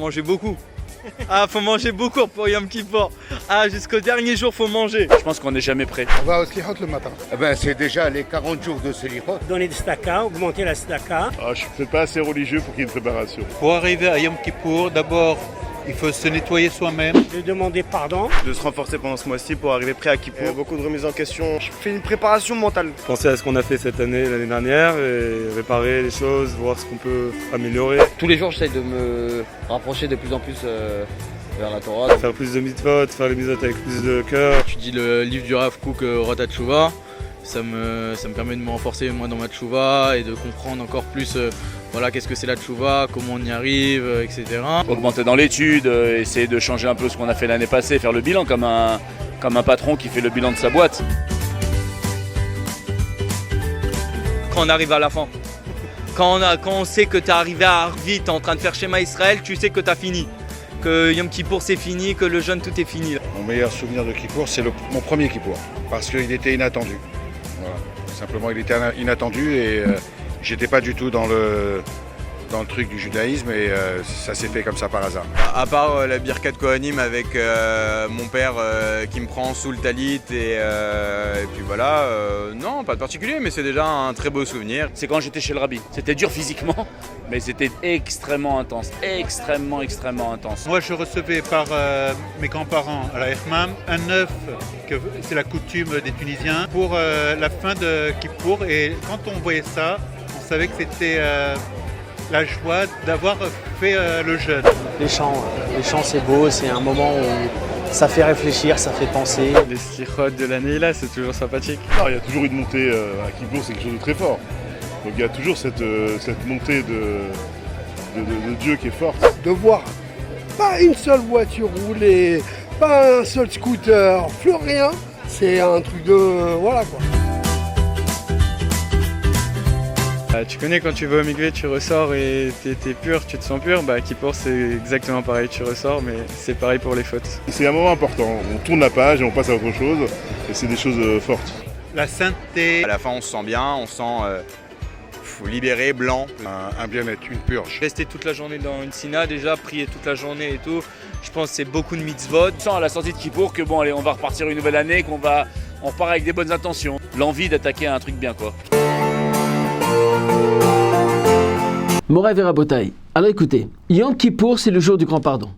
manger beaucoup. Ah, faut manger beaucoup pour Yom Kippour. Ah, jusqu'au dernier jour, faut manger. Je pense qu'on n'est jamais prêt. On va au Slichot le matin. C'est déjà les 40 jours de Slichot. Donner des staka, augmenter la staka. Je ne suis peut-être pas assez religieux pour qu'il y ait une préparation. Pour arriver à Yom Kippour, d'abord, il faut se nettoyer soi-même. De demander pardon. De se renforcer pendant ce mois-ci pour arriver prêt à Kippour. Beaucoup de remises en question. Je fais une préparation mentale. Penser à ce qu'on a fait cette année, l'année dernière, et réparer les choses, voir ce qu'on peut améliorer. Tous les jours, j'essaie de me rapprocher de plus en plus vers la Torah. Faire plus de mitzvot, faire les mitzvot avec plus de cœur. Je dis le livre du Rav Kook, Rotat Tshuva. Ça me permet de me renforcer moi dans ma Tshuva et de comprendre encore plus qu'est-ce que c'est la Tshuva, comment on y arrive, etc. Augmenter dans l'étude, essayer de changer un peu ce qu'on a fait l'année passée, faire le bilan comme un patron qui fait le bilan de sa boîte. Quand on arrive à la fin, quand on sait que tu es arrivé à Arvit, tu es en train de faire Shema Israël, tu sais que tu as fini. Que Yom Kippour c'est fini, que le jeûne tout est fini. Mon meilleur souvenir de Kippour, c'est mon premier Kippour, parce qu'il était inattendu. Voilà. Simplement, il était inattendu et j'étais pas du tout dans le truc du judaïsme et ça s'est fait comme ça par hasard. À part la Birkat Kohanim avec mon père qui me prend sous le talit et puis voilà, non, pas de particulier, mais c'est déjà un très beau souvenir. C'est quand j'étais chez le rabbi. C'était dur physiquement, mais c'était extrêmement intense, extrêmement intense. Moi, je recevais par mes grands-parents à la Hermam un œuf, que c'est la coutume des Tunisiens, pour la fin de Kippour. Et quand on voyait ça, on savait que c'était la joie d'avoir fait le jeûne. Les chants c'est beau, c'est un moment où ça fait réfléchir, ça fait penser. Les slichot de l'année, là, c'est toujours sympathique. Il y a toujours une montée à Kippour, c'est quelque chose de très fort. Donc il y a toujours cette montée de Dieu qui est forte. De voir pas une seule voiture rouler, pas un seul scooter, plus rien, c'est un truc de... voilà quoi. Tu connais quand tu vas au mikvé, tu ressors et t'es pur, tu te sens pur. Kippour c'est exactement pareil, tu ressors, mais c'est pareil pour les fautes. C'est un moment important, on tourne la page et on passe à autre chose, et c'est des choses fortes. La sainteté. À la fin, on se sent bien, on se sent libéré, blanc. Un bien-être, une purge. Rester toute la journée dans une sina, déjà, prier toute la journée et tout, je pense que c'est beaucoup de mitzvot. On sent à la sortie de Kippour que bon, allez, on va repartir une nouvelle année, on repart avec des bonnes intentions. L'envie d'attaquer un truc bien, quoi. Moraï Verabotaï. Alors écoutez, Yom Kippour, c'est le jour du grand pardon.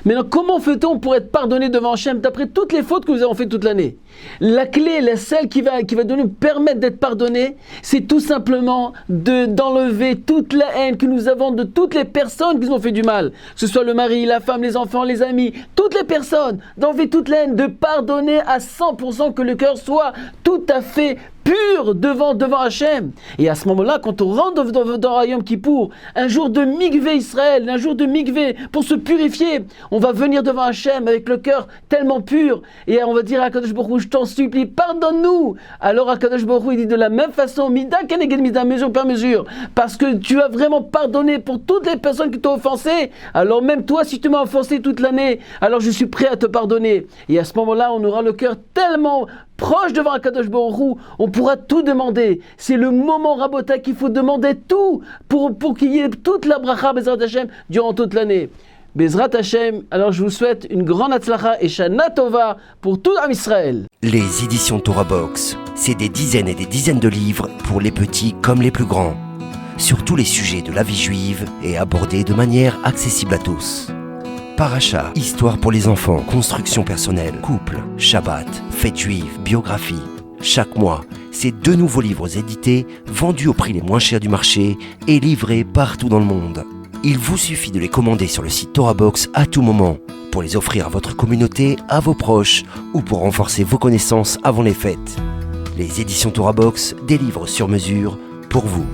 Maintenant, comment fait-on pour être pardonné devant Hachem d'après toutes les fautes que nous avons faites toute l'année? La clé, celle qui va nous permettre d'être pardonnés, c'est tout simplement d'enlever toute la haine que nous avons de toutes les personnes qui nous ont fait du mal. Que ce soit le mari, la femme, les enfants, les amis, toutes les personnes. D'enlever toute la haine, de pardonner à 100%, que le cœur soit tout à fait pur devant Hachem. Et à ce moment-là, quand on rentre dans Yom Kippour, un jour de mikvé Israël, un jour de mikvé pour se purifier, on va venir devant Hachem avec le cœur tellement pur et on va dire à Kadosh Baruch Hu, je t'en supplie, pardonne-nous. Alors Kadosh Baruch Hu, il dit de la même façon, mida keneged mida, mesure par mesure, parce que tu as vraiment pardonné pour toutes les personnes qui t'ont offensé. Alors même toi, si tu m'as offensé toute l'année, alors je suis prêt à te pardonner. Et à ce moment-là, on aura le cœur tellement proche devant Kadosh Baruch Hu, on pourra tout demander. C'est le moment, Rabota, qu'il faut demander tout pour qu'il y ait toute la bracha Bezrat Hashem durant toute l'année. Bezrat Hashem, alors je vous souhaite une grande Hatzlacha et Shana Tova pour tout Am Israël. Les éditions Torah Box, c'est des dizaines et des dizaines de livres pour les petits comme les plus grands, sur tous les sujets de la vie juive et abordés de manière accessible à tous. Paracha, histoire pour les enfants, construction personnelle, couple, Shabbat, fête juive, biographie. Chaque mois, c'est 2 nouveaux livres édités, vendus au prix les moins chers du marché et livrés partout dans le monde. Il vous suffit de les commander sur le site Torah Box à tout moment, pour les offrir à votre communauté, à vos proches ou pour renforcer vos connaissances avant les fêtes. Les éditions Torah Box, des livres sur mesure pour vous.